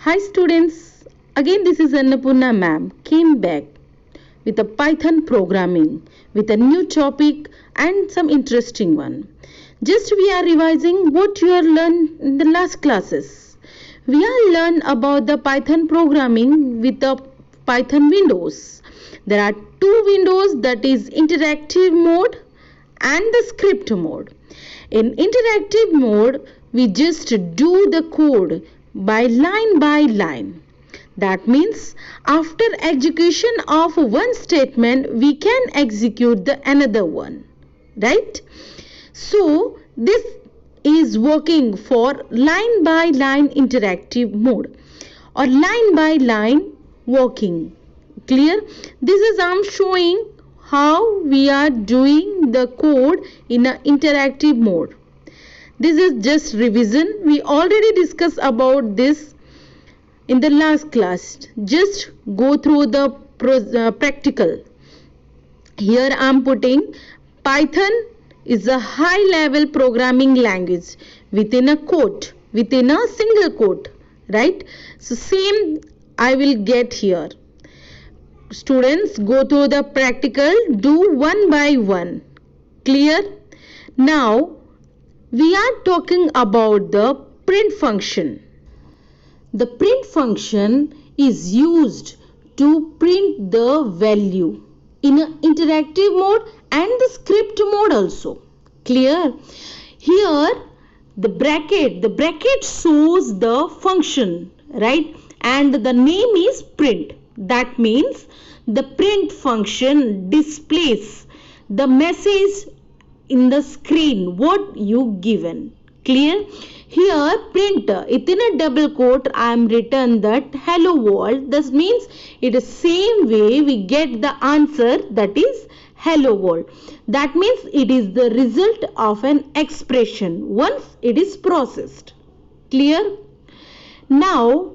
Hi students, again this is Annapurna ma'am came back with a Python programming with a new topic and some interesting one. Just we are revising what you are learned in the last classes. We are learned about the Python programming with the Python windows. There are two windows, that is interactive mode and the script mode. In interactive mode, we just do the code by line. That means after execution of one statement, we can execute the another one, right? So this is working for line by line interactive mode or line by line working. Clear? This is I'm showing how we are doing the code in an interactive mode. This is just revision. We already discussed about this in the last class. Just go through the practical. Here I am putting Python is a high level programming language within a quote, within a single quote, right? So same I will get here. Students, go through the practical, do one by one. Clear? Now we are talking about the print function. The print function is used to print the value in an interactive mode and the script mode also. Clear? Here the bracket shows the function, right? And the name is print. That means the print function displays the message in the screen what you given. Clear? Here print within a double quote I am written that hello world. This means it is same way we get the answer, that is hello world. That means it is the result of an expression once it is processed. Clear? Now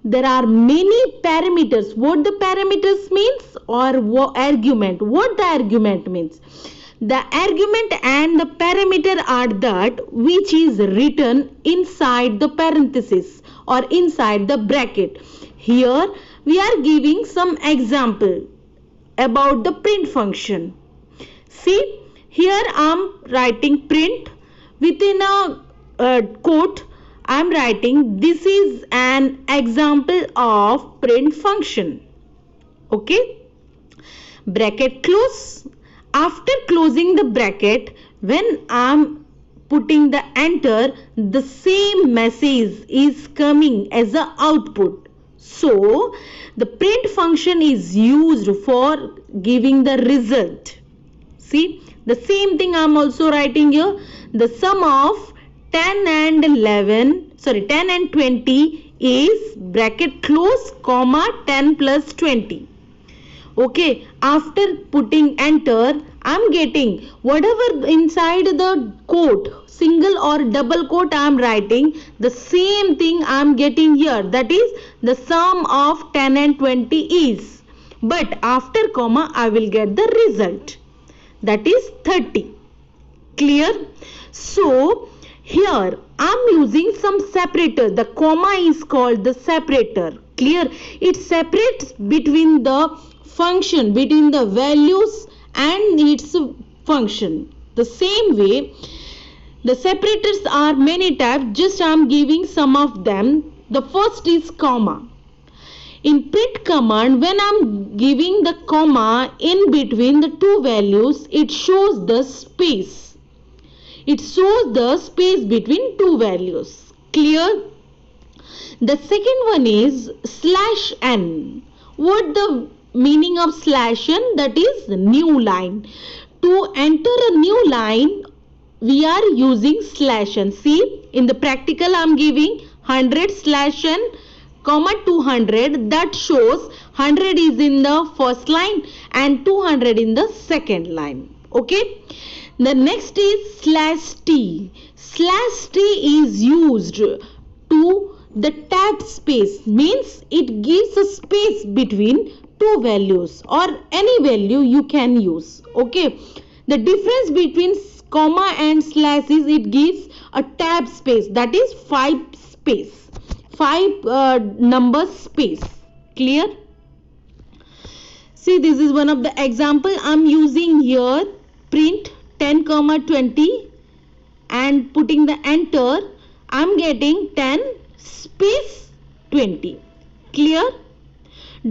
there are many parameters. What the parameters means or argument. What the argument means? The argument and the parameter are that which is written inside the parenthesis or inside the bracket. Here we are giving some example about the print function. See, here I am writing print within a quote. I am writing this is an example of print function. Okay. Bracket close. After closing the bracket, when I am putting the enter, the same message is coming as a output. So the print function is used for giving the result. See, the same thing I am also writing here. The sum of 10 and 20 is bracket close comma 10 plus 20. Okay, after putting enter, I am getting whatever inside the quote, single or double quote I am writing, the same thing I am getting here. That is the sum of 10 and 20 is. But after comma, I will get the result. That is 30. Clear? So here I am using some separator. The comma is called the separator. Clear? It separates between the function, between the values and its function. The same way, the separators are many types. Just I am giving some of them. The first is comma. In print command, when I am giving the comma in between the two values, it shows the space. It shows the space between two values. Clear? The second one is /n. What the meaning of /n? That is new line. To enter a new line, we are using /n. See, in the practical I am giving 100/n comma 200. That shows 100 is in the first line and 200 in the second line. Okay. The next is /t. /t is used to the tab space, means it gives a space between two values or any value you can use. Okay, the difference between comma and slash is it gives a tab space, that is 5 space. 5 numbers space. Clear? See, this is one of the example. I'm using here print 10 comma 20 and putting the enter. I'm getting 10 space 20. Clear?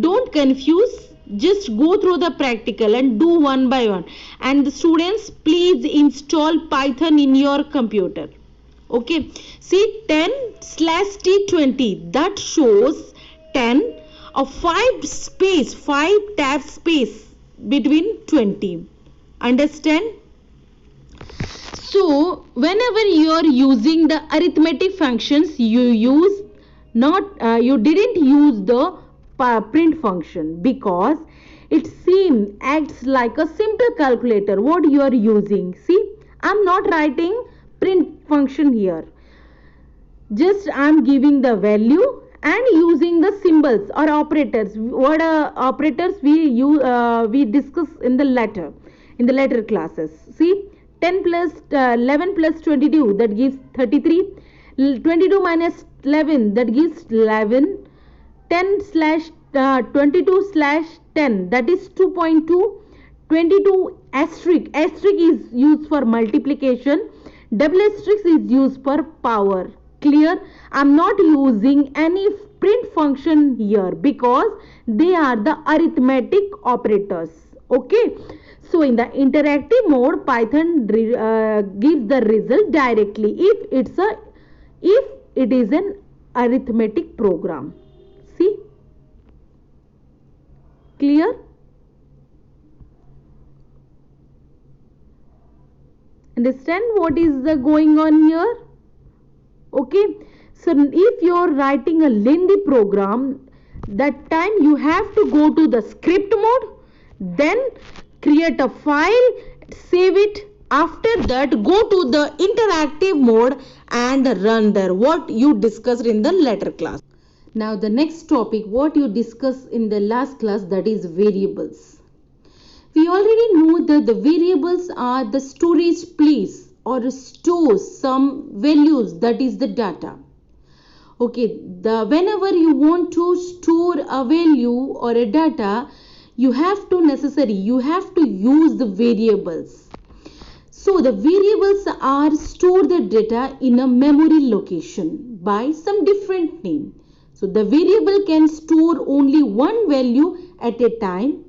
Don't confuse. Just go through the practical and do one by one. And the students, please install Python in your computer. Okay. See, 10/T20. That shows 10 of 5 space, 5 tab space between 20. Understand? So whenever you are using the arithmetic functions, you didn't use the print function because it acts like a simple calculator. What you are using? See, I'm not writing print function here. Just I'm giving the value and using the symbols or operators. What operators we discuss in the later classes. See, 10 plus 11 plus 22, that gives 33. 22 minus 11, that gives 11. 10/22/10, that is 2.2. 22 asterisk is used for multiplication. Double asterisk is used for power. Clear? I'm not using any print function here because they are the arithmetic operators. Okay. So in the interactive mode, Python gives the result directly if it is an arithmetic program. See? Clear? Understand what is going on here? Okay. So if you are writing a lengthy program, that time you have to go to the script mode, then create a file, save it. After that, go to the interactive mode and run there. What you discussed in the later class. Now the next topic, what you discussed in the last class, that is variables. We already know that the variables are the storage place or stores some values, that is the data. Okay, whenever you want to store a value or a data, you have to use the variables. So the variables are store the data in a memory location by some different name. So the variable can store only one value at a time,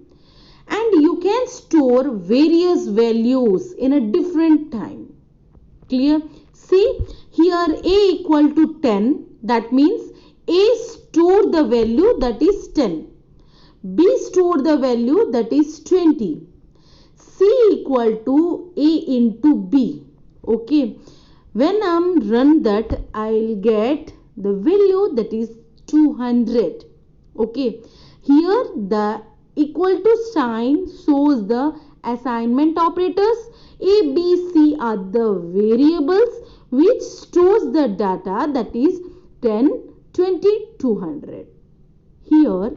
and you can store various values in a different time. Clear? See, here a equal to 10, that means a store the value, that is 10. B store the value, that is 20. C equal to A into B. Okay. When I'm run that, I'll get the value, that is 200. Okay. Here the equal to sign shows the assignment operators. A, B, C are the variables which stores the data, that is 10, 20, 200. Here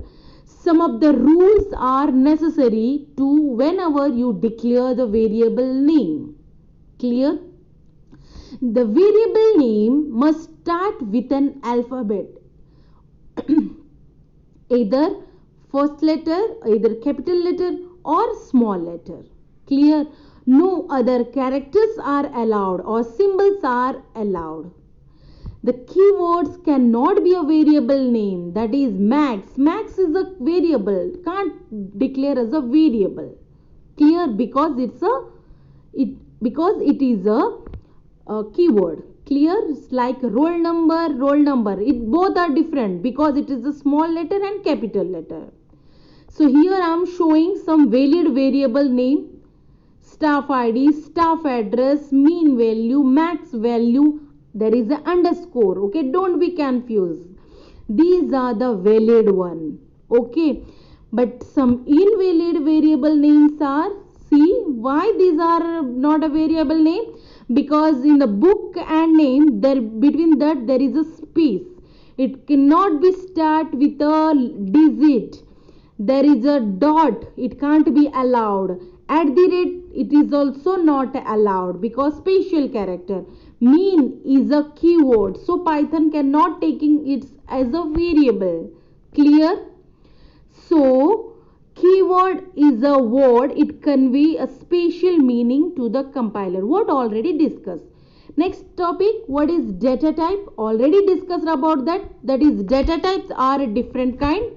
some of the rules are necessary to whenever you declare the variable name. Clear? The variable name must start with an alphabet. Either first letter, either capital letter or small letter. Clear? No other characters are allowed or symbols are allowed. The keywords cannot be a variable name, that is max. Max is a variable, can't declare as a variable. Clear? Because it is a keyword. Clear? It's like roll number. It both are different because it is a small letter and capital letter. So here I am showing some valid variable name. Staff ID, staff address, mean value, max value. There is an underscore. Okay, don't be confused. These are the valid one. Okay, but some invalid variable names are. See why these are not a variable name? Because in the book and name, between that there is a space. It cannot be start with a digit. There is a dot. It can't be allowed. At the rate, it is also not allowed because special character. Mean is a keyword, so Python cannot taking its as a variable. Clear? So keyword is a word, it convey a special meaning to the compiler. What already discussed. Next topic, what is data type? Already discussed about that. That is, data types are a different kind.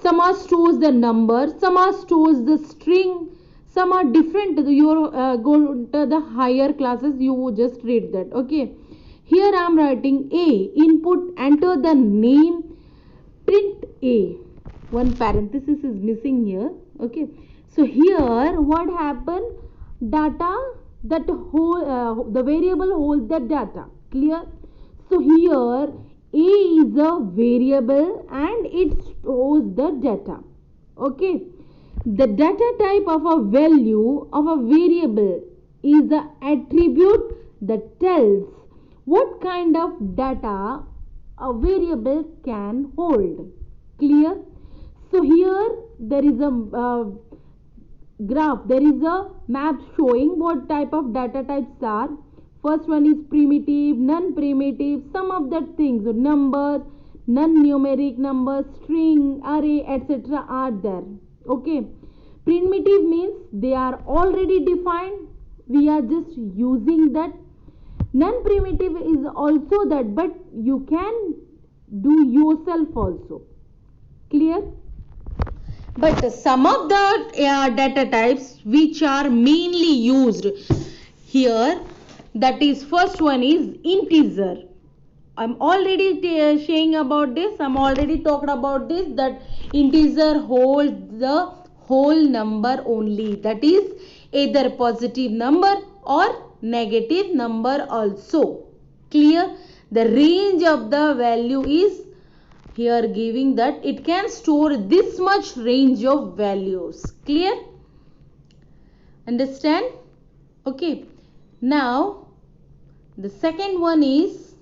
Some are stores the number, some are stores the string, some are different. You go to the higher classes, you just read that. Okay. Here I am writing A, input, enter the name, print A. One parenthesis is missing here. Okay. So here what happened? Data, that whole the variable holds the data. Clear? So here A is a variable and it stores the data. Okay. The data type of a value of a variable is the attribute that tells what kind of data a variable can hold. Clear? So here there is a graph, there is a map showing what type of data types are. First one is primitive, non-primitive, some of the things, numbers, non-numeric numbers, string, array, etc. are there. Okay. Primitive means they are already defined, we are just using that. Non-primitive is also that, but you can do yourself also. Clear? But some of the data types which are mainly used here, that is, first one is integer. I'm already saying about this, I'm already talked about this, that integer holds the whole number only, that is either positive number or negative number also. Clear? The range of the value is here giving that it can store this much range of values. Clear? Understand? Okay. Now the second one is,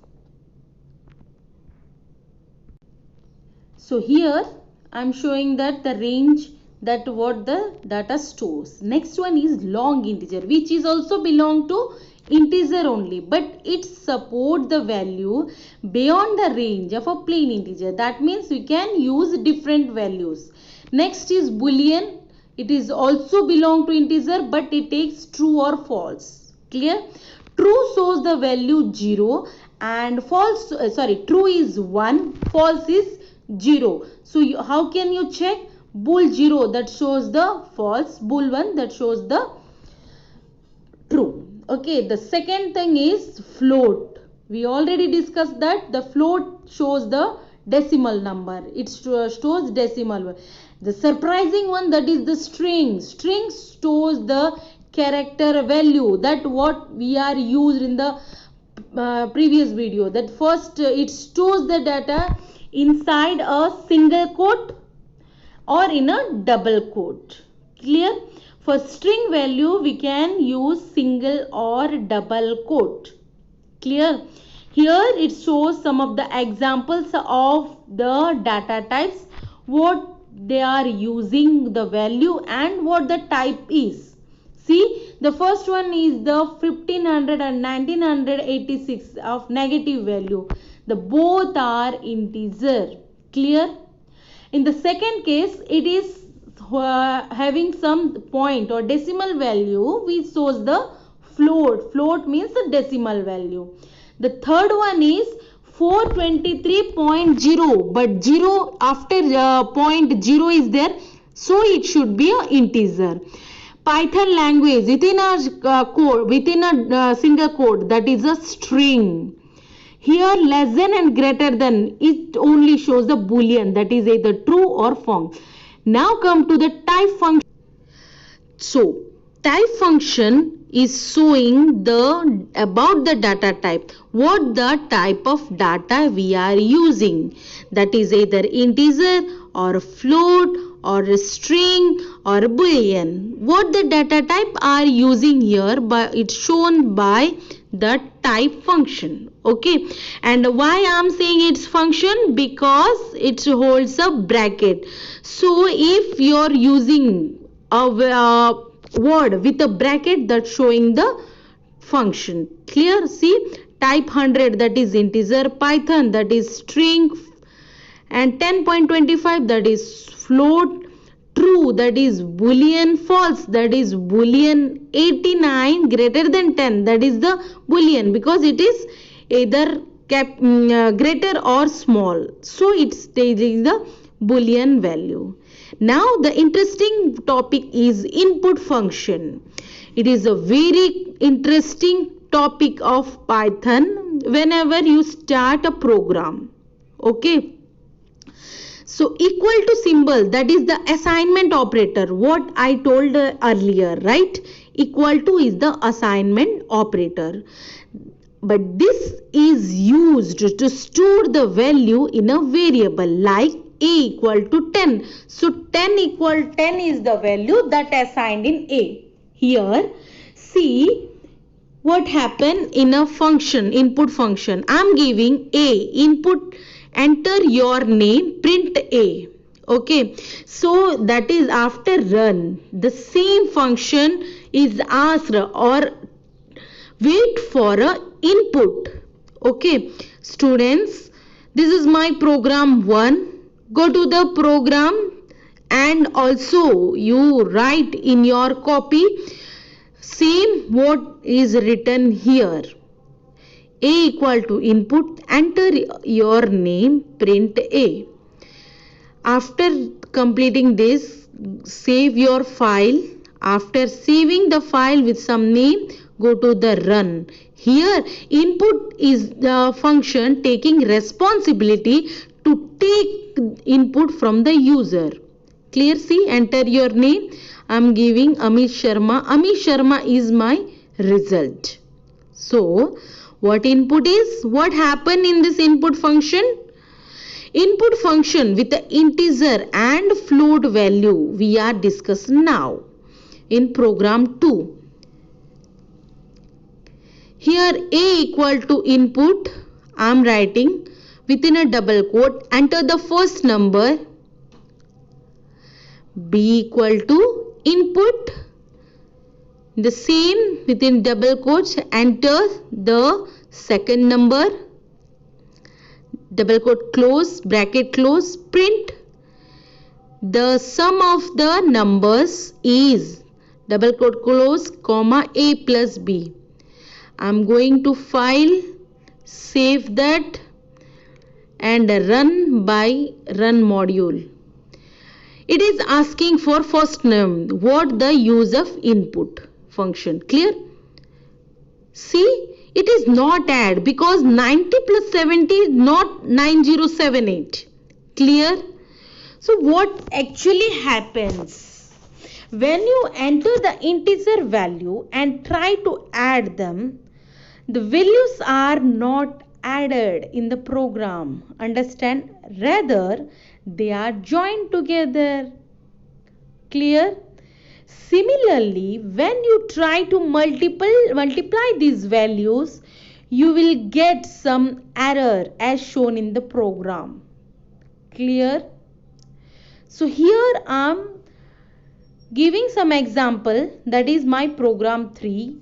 so here I am showing that the range that what the data stores. Next one is long integer, which is also belong to integer only, but it support the value beyond the range of a plain integer. That means we can use different values. Next is boolean. It is also belong to integer, but it takes true or false. Clear? True shows the value 0 and false, true is 1, false is 0. So how can you check? Bool 0 that shows the false, bool 1 that shows the true. Okay, the second thing is float. We already discussed that the float shows the decimal number. It stores decimal. The surprising one, that is the string. String stores the character value, that what we are used in the previous video. That first it stores the data inside a single quote or in a double quote. Clear? For string value we can use single or double quote. Clear? Here it shows some of the examples of the data types, what they are using the value and what the type is. See, the first one is the 1500 and 1986 of negative value. The both are integer. Clear? In the second case, it is having some point or decimal value, we shows the float. Float means the decimal value. The third one is 423.0, but 0 after point 0 is there, so it should be an integer. Python language, within a code, within a single code, that is a string. Here less than and greater than, it only shows the boolean, that is either true or false. Now come to the type function. So type function is showing the about the data type, what the type of data we are using, that is either integer or float or a string or a boolean. What the data type are using here, but it's shown by the type function. Okay, and why I am saying its function, because it holds a bracket. So if you are using a word with a bracket, that's showing the function. Clear? See, type 100, that is integer, Python, that is string, and 10.25, that is float. True, that is boolean. False, that is boolean. 89 greater than 10, that is the boolean, because it is either greater or small, so it's taking the boolean value. Now the interesting topic is input function. It is a very interesting topic of Python whenever you start a program. Okay, so equal to symbol, that is the assignment operator, what I told earlier, right? Equal to is the assignment operator, but this is used to store the value in a variable like a equal to 10. So 10 is the value that assigned in a. Here see what happened in a function, input function. I am giving a input, enter your name, print a. Okay, so that is after run, the same function is asked or wait for a input. Okay students, this is my program 1. Go to the program and also you write in your copy same what is written here. A equal to input, enter your name, print a. After completing this, save your file. After saving the file with some name, go to the run. Here input is the function taking responsibility to take input from the user. Clear? See, enter your name. I am giving Amit Sharma. Amit Sharma is my result. So what input is? What happened in this input function? Input function with the integer and float value we are discussing now in program 2. Here a equal to input, I am writing within a double quote, enter the first number. B equal to input, the same within double quotes, enter the second number, double quote close, bracket close, print. The sum of the numbers is double quote close, comma a plus b. I am going to file, save that and run by run module. It is asking for first name, what the use of input function. Clear? See, it is not add because 90 plus 70 is not 9078. Clear? So what actually happens when you enter the integer value and try to add them, the values are not added in the program. Understand? Rather, they are joined together. Clear? Similarly, when you try to multiply these values, you will get some error as shown in the program. Clear? So here I am giving some example, that is my program 3.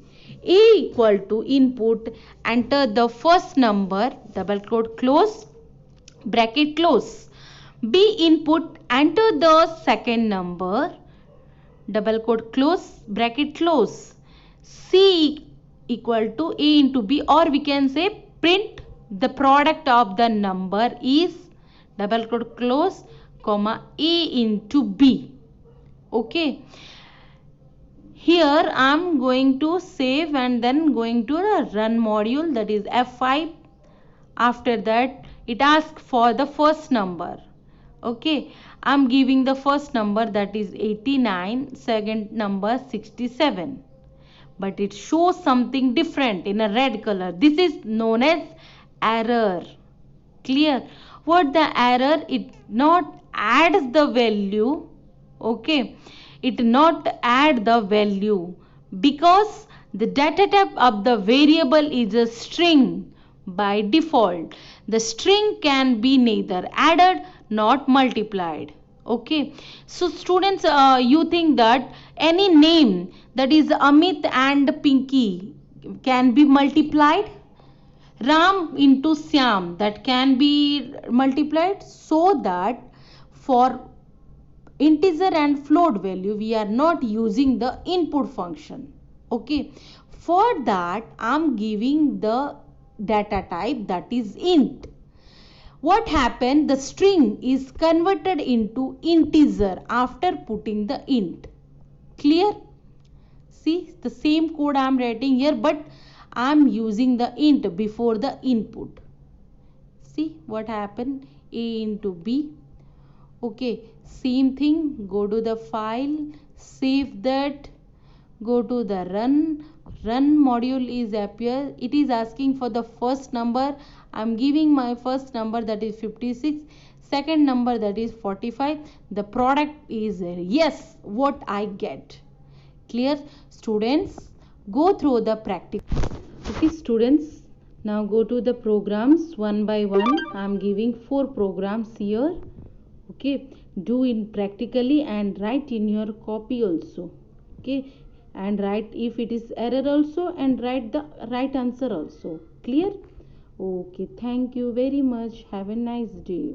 A equal to input, enter the first number, double quote close, bracket close. B input, enter the second number, double quote close, bracket close. C equal to A into B, or we can say print the product of the number is double quote close, comma A into B. Okay. Here I am going to save and then going to the run module, that is F5. After that it asks for the first number. Okay, I am giving the first number, that is 89, second number 67. But it shows something different in a red color. This is known as error. Clear? What the error? It not adds the value. Okay, it not add the value because the data type of the variable is a string by default. The string can be neither added nor multiplied. Okay, so students, you think that any name, that is Amit and Pinky, can be multiplied? Ram into Syam, that can be multiplied, so that for integer and float value we are not using the input function. Okay, for that I'm giving the data type, that is int. What happened, the string is converted into integer after putting the int. Clear? See, the same code I am writing here, but I am using the int before the input. See what happened, a into b. Okay, same thing, go to the file, save that, go to the run module is appear. It is asking for the first number. I am giving my first number, that is 56, second number, that is 45. The product is yes, what I get. Clear? Students, go through the practice. Okay students, now go to the programs one by one. I am giving 4 programs here. Okay, do it practically and write in your copy also. Okay, and write if it is error also, and write the right answer also. Clear? Okay, thank you very much. Have a nice day.